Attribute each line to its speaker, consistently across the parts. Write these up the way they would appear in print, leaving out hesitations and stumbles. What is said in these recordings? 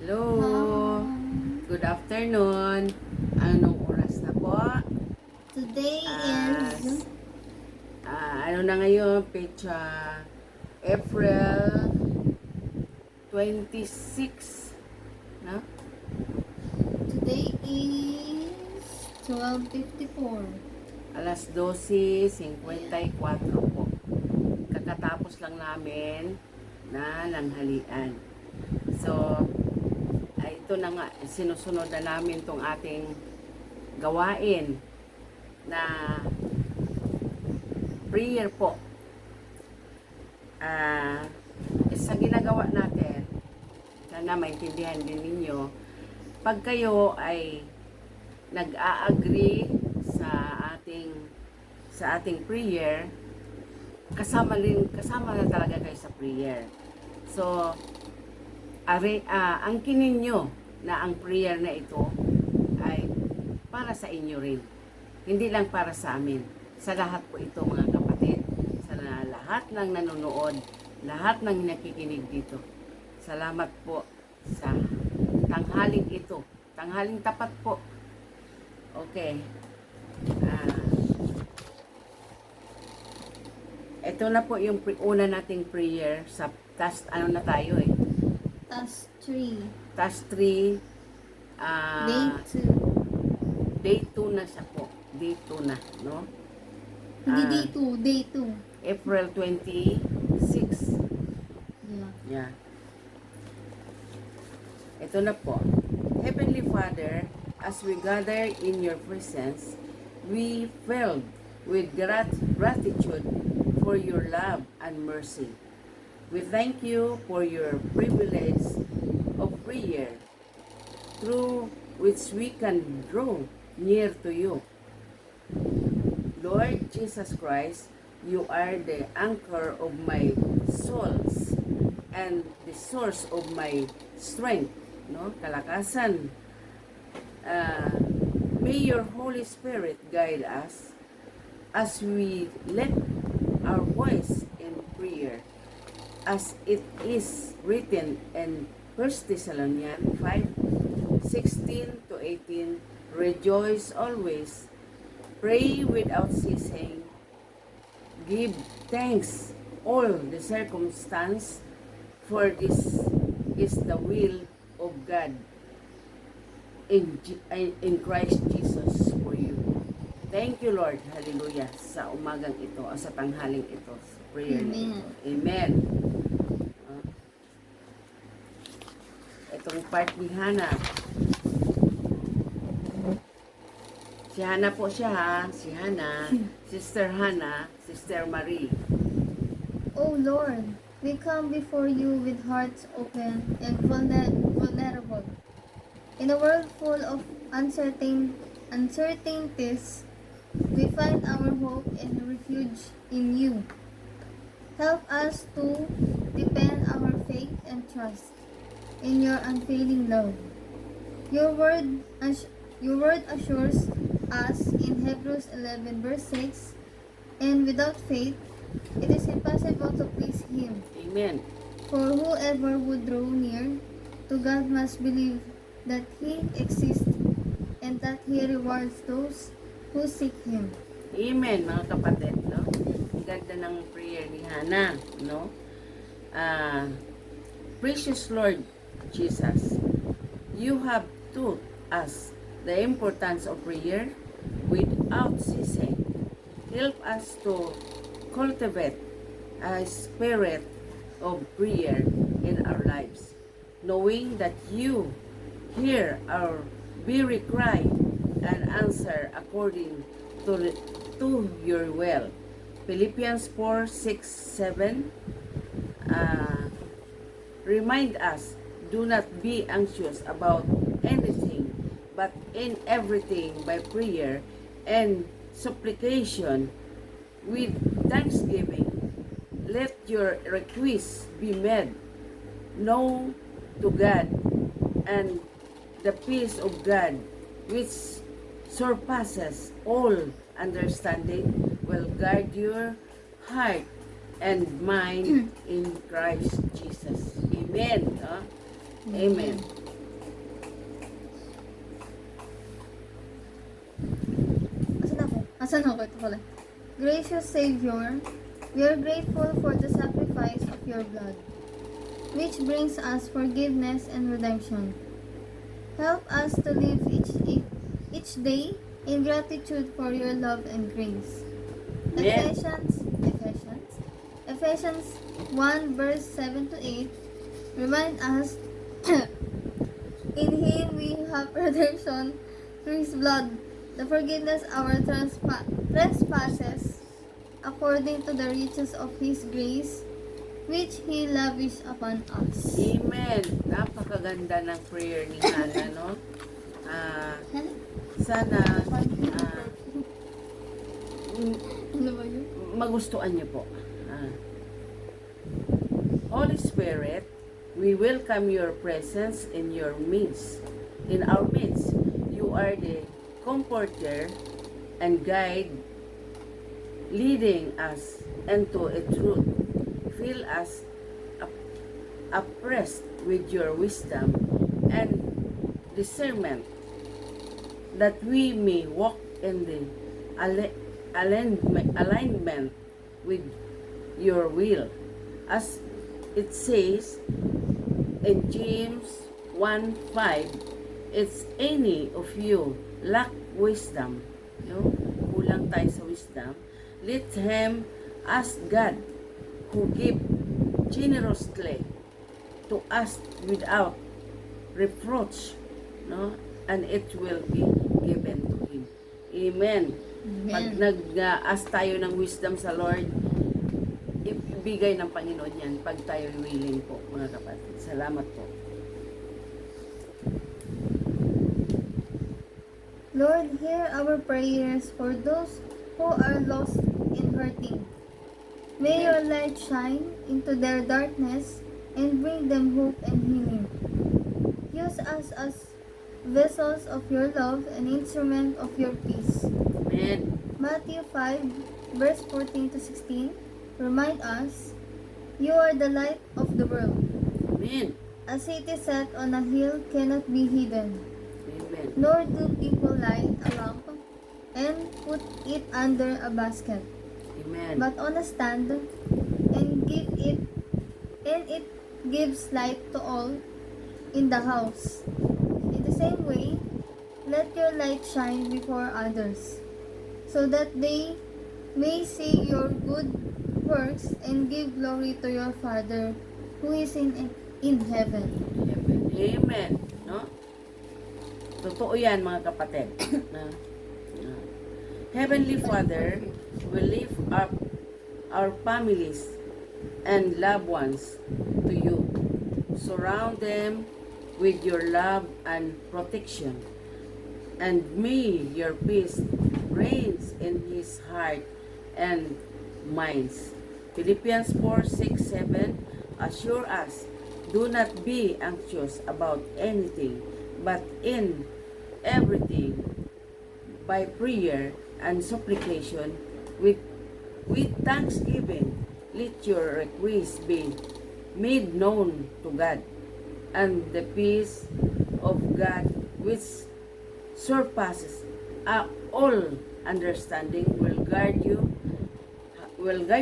Speaker 1: Hello! Good afternoon! Anong oras na po?
Speaker 2: Today
Speaker 1: Ah,
Speaker 2: is
Speaker 1: ano na ngayon? Pecha April 26. No?
Speaker 2: today is 12:54.
Speaker 1: Alas 12:54 po. Kakatapos lang namin na langhalian. So, ito na nga, sinusunod na namin tong ating gawain na prayer po. Sa ginagawa natin, sana maintindihan din ninyo, pag kayo ay nag-a-agree sa ating prayer, kasama na talaga kayo sa prayer. So, angkinin nyo na ang prayer na ito ay para sa inyo rin. Hindi lang para sa amin. Sa lahat po ito mga kapatid. Sa lahat ng nanonood, lahat ng nakikinig dito. Salamat po sa tanghaling ito. Tanghaling tapat po. Okay. Ito na po yung una nating prayer sa task, ano na tayo eh.
Speaker 2: Task 3.
Speaker 1: Task 3.
Speaker 2: Day 2.
Speaker 1: Day 2 na siya po. Day 2 na, no?
Speaker 2: Hindi day 2, day 2.
Speaker 1: April 26.
Speaker 2: Yeah.
Speaker 1: Yeah. Ito na po. Heavenly Father, as we gather in your presence, we filled with gratitude for your love and mercy. We thank you for your privilege of prayer, through which we can draw near to you. Lord Jesus Christ, you are the anchor of my souls and the source of my strength, no? Kalakasan. May your Holy Spirit guide us as we let our voice in prayer, as it is written in 1 Thessalonians 5:16 to 18, rejoice always, pray without ceasing, give thanks all the circumstance, for this is the will of God in Christ Jesus for you. Thank you, Lord. Hallelujah. Sa umagang ito, o sa tanghaling ito, sa prayer na ito. Amen. Itong part ni Hannah. Si Hannah po siya ha. Si Hannah, Sister Hannah, Sister Marie.
Speaker 2: Oh Lord, we come before you with hearts open and vulnerable. In a world full of uncertainties, we find our hope and refuge in you. Help us to depend our faith and trust in your unfailing love. Your word assures us in Hebrews 11 verse 6, and without faith, it is impossible to please Him.
Speaker 1: Amen.
Speaker 2: For whoever would draw near to God must believe that He exists and that He rewards those who seek Him.
Speaker 1: Amen, mga kapatid, no? Ang ganda ng prayer ni Hannah, no? Precious Lord Jesus, you have taught us the importance of prayer without ceasing. Help us to cultivate a spirit of prayer in our lives, knowing that you hear our weary cry and answer according to your will. Philippians 4:6-7 remind us, do not be anxious about anything, but in everything by prayer and supplication with thanksgiving, let your requests be made known to God, and the peace of God, which surpasses all understanding, will guard your heart and mind in Christ Jesus. Amen. Amen.
Speaker 2: Asan ako? Ito pala. Gracious Savior, we are grateful for the sacrifice of your blood, which brings us forgiveness and redemption. Help us to live each day in gratitude for your love and grace.
Speaker 1: Amen.
Speaker 2: Ephesians 1 verse 7 to 8 remind us, in Him we have redemption through His blood, the forgiveness our trespasses, according to the riches of His grace, which He lavished upon us.
Speaker 1: Amen. Napakaganda ng prayer ni Hannah, no? Sana
Speaker 2: Ano ba yun?
Speaker 1: magustuhan niyo po. Holy Spirit, we welcome your presence in our midst. You are the comforter and guide, leading us into a truth. Fill us oppressed with your wisdom and discernment, that we may walk in the alignment with your will. As it says in James 1:5, it's any of you lack wisdom, kulang tayo sa wisdom, let him ask God, who give generously to us without reproach, and it will be given to him. Amen. Pag nag-ask tayo ng wisdom sa Lord, ibigay ng Panginoon yan pag tayo willing po, mga kapatid. Salamat po.
Speaker 2: Lord, hear our prayers for those who are lost and hurting. May your light shine into their darkness and bring them hope and healing. Use us as vessels of your love and instrument of your peace.
Speaker 1: Amen.
Speaker 2: Matthew 5, verse 14 to 16, remind us, you are the light of the world.
Speaker 1: Amen.
Speaker 2: A city set on a hill cannot be hidden,
Speaker 1: Amen.
Speaker 2: nor do people light a lamp and put it under a basket,
Speaker 1: Amen.
Speaker 2: but on a stand, and it gives light to all in the house. In the same way, let your light shine before others, so that they may see your good works and give glory to your Father who is in heaven.
Speaker 1: Amen. No? Totoo yan, mga kapatid. Heavenly Father will lift up our families and loved ones to you. Surround them with your love and protection, and may your peace reigns in his heart and minds. Philippians 4:6-7 assure us, do not be anxious about anything, but in everything, by prayer and supplication, with thanksgiving, let your requests be made known to God, and the peace of God, which surpasses all understanding, will guard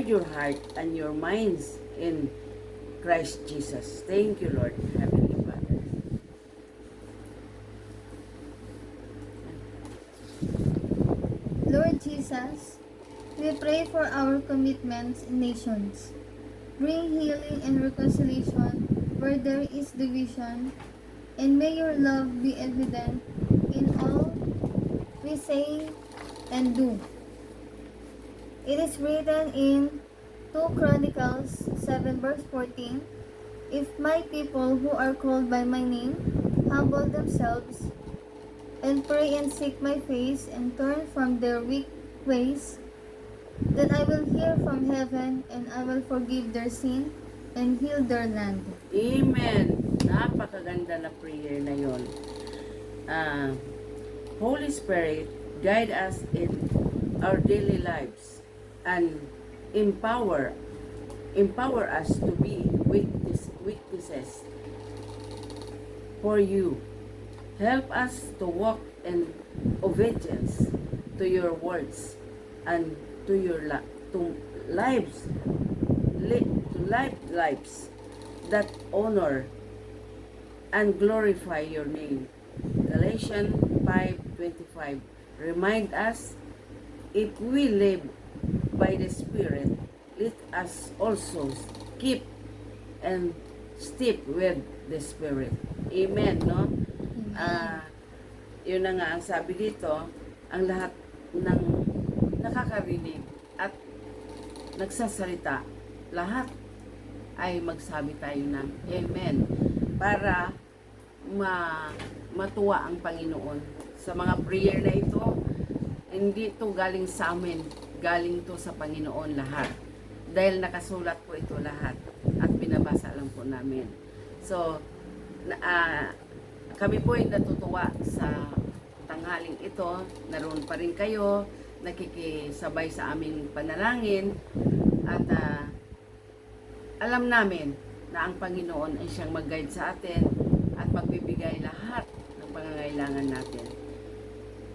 Speaker 1: your heart and your minds in Christ Jesus. Thank you, Lord, Heavenly Father.
Speaker 2: Lord Jesus, we pray for our commitments in nations. Bring healing and reconciliation where there is division, and may your love be evident in all we say and do. It is written in 2 Chronicles 7 verse 14, if my people who are called by my name humble themselves and pray and seek my face and turn from their weak ways, then I will hear from heaven and I will forgive their sin and heal their land.
Speaker 1: Amen. Napakaganda na prayer na yon. Holy Spirit, guide us in our daily lives and empower us to be witnesses for you. Help us to walk in obedience to your words and to your to lives to lives that honor and glorify your name. Galatians 5:25 remind us, if we live by the Spirit, let us also keep and step with the Spirit. Amen, no? Yun na nga ang sabi dito, ang lahat ng nakakarinig at nagsasalita, lahat ay magsabi tayo ng Amen para matuwa ang Panginoon sa mga prayer na ito. Hindi to galing sa amin, galing to sa Panginoon lahat, dahil nakasulat po ito lahat at binabasa lang po namin. So kami po ay natutuwa sa tanghaling ito. Naroon pa rin kayo, nakikisabay sa aming panalangin, at alam namin na ang Panginoon ay siyang mag-guide sa atin at magbibigay lahat ng pangangailangan natin.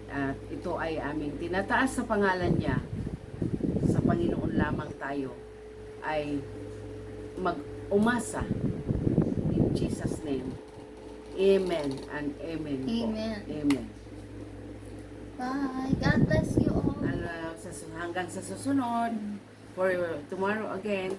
Speaker 1: At ito ay aming tinataas sa pangalan niya. Sa Panginoon lamang tayo ay mag-umasa. In Jesus' name. Amen and amen po.
Speaker 2: Amen.
Speaker 1: Amen.
Speaker 2: Bye. God bless you all.
Speaker 1: Hanggang sa susunod. For tomorrow again.